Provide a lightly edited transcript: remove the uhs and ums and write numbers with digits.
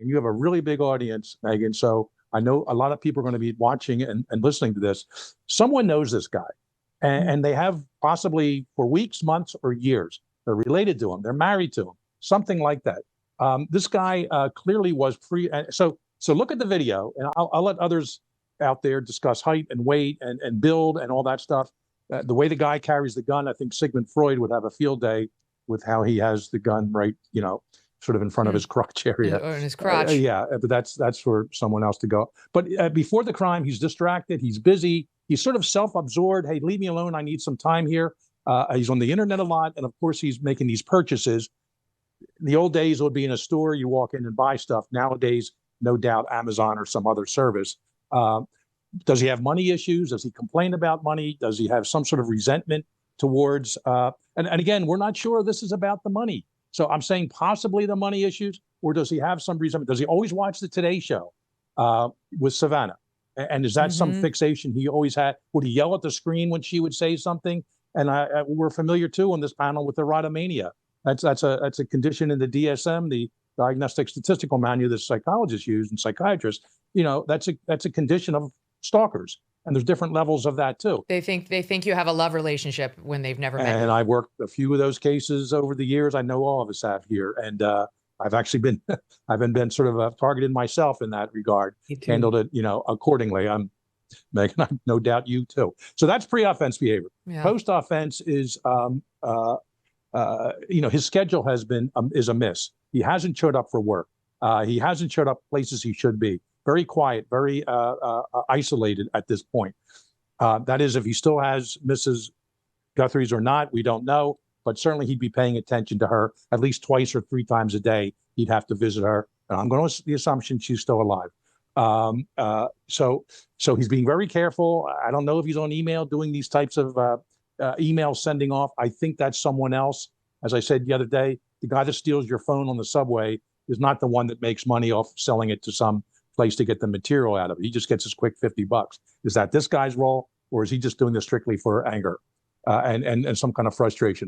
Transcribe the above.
and you have a really big audience, Megyn. So I know a lot of people are going to be watching and listening to this. Someone knows this guy, and they have possibly for weeks, months, or years. They're related to him. They're married to him. Something like that. This guy clearly was pre. So look at the video, and I'll let others out there discuss height and weight and build and all that stuff. The way the guy carries the gun, I think Sigmund Freud would have a field day with how he has the gun right, sort of in front of his crotch area. Or in his crotch. Yeah, but that's for someone else to go. But before the crime, he's distracted. He's busy. He's sort of self-absorbed. Hey, leave me alone. I need some time here. He's on the internet a lot. And of course, he's making these purchases. In the old days, it would be in a store. You walk in and buy stuff. Nowadays, no doubt, Amazon or some other service. Does he have money issues? Does he complain about money? Does he have some sort of resentment towards, and again, we're not sure this is about the money. So I'm saying possibly the money issues, or does he have some resentment? Does he always watch the Today Show with Savannah? And is that some fixation he always had? Would he yell at the screen when she would say something? And we're familiar too on this panel with erotomania. That's a condition in the DSM, the Diagnostic Statistical Manual that psychologists use and psychiatrists. That's a condition of stalkers, and there's different levels of that too. They think you have a love relationship when they've never met you. And I worked a few of those cases over the years. I know all of us have here, and I've actually been been sort of targeted myself in that regard. Handled it, accordingly. I'm Megyn, no doubt you too. So that's pre-offense behavior. Yeah. Post-offense is, his schedule has been is a miss. He hasn't showed up for work. He hasn't showed up places he should be. Very quiet, very isolated at this point. That is, if he still has Mrs. Guthrie's or not, we don't know. But certainly he'd be paying attention to her at least twice or three times a day. He'd have to visit her. And I'm going to the assumption she's still alive. So he's being very careful. I don't know if he's on email doing these types of email sending off. I think that's someone else. As I said the other day, the guy that steals your phone on the subway is not the one that makes money off selling it to some place to get the material out of it. He just gets his quick $50. Is that this guy's role, or is he just doing this strictly for anger and some kind of frustration?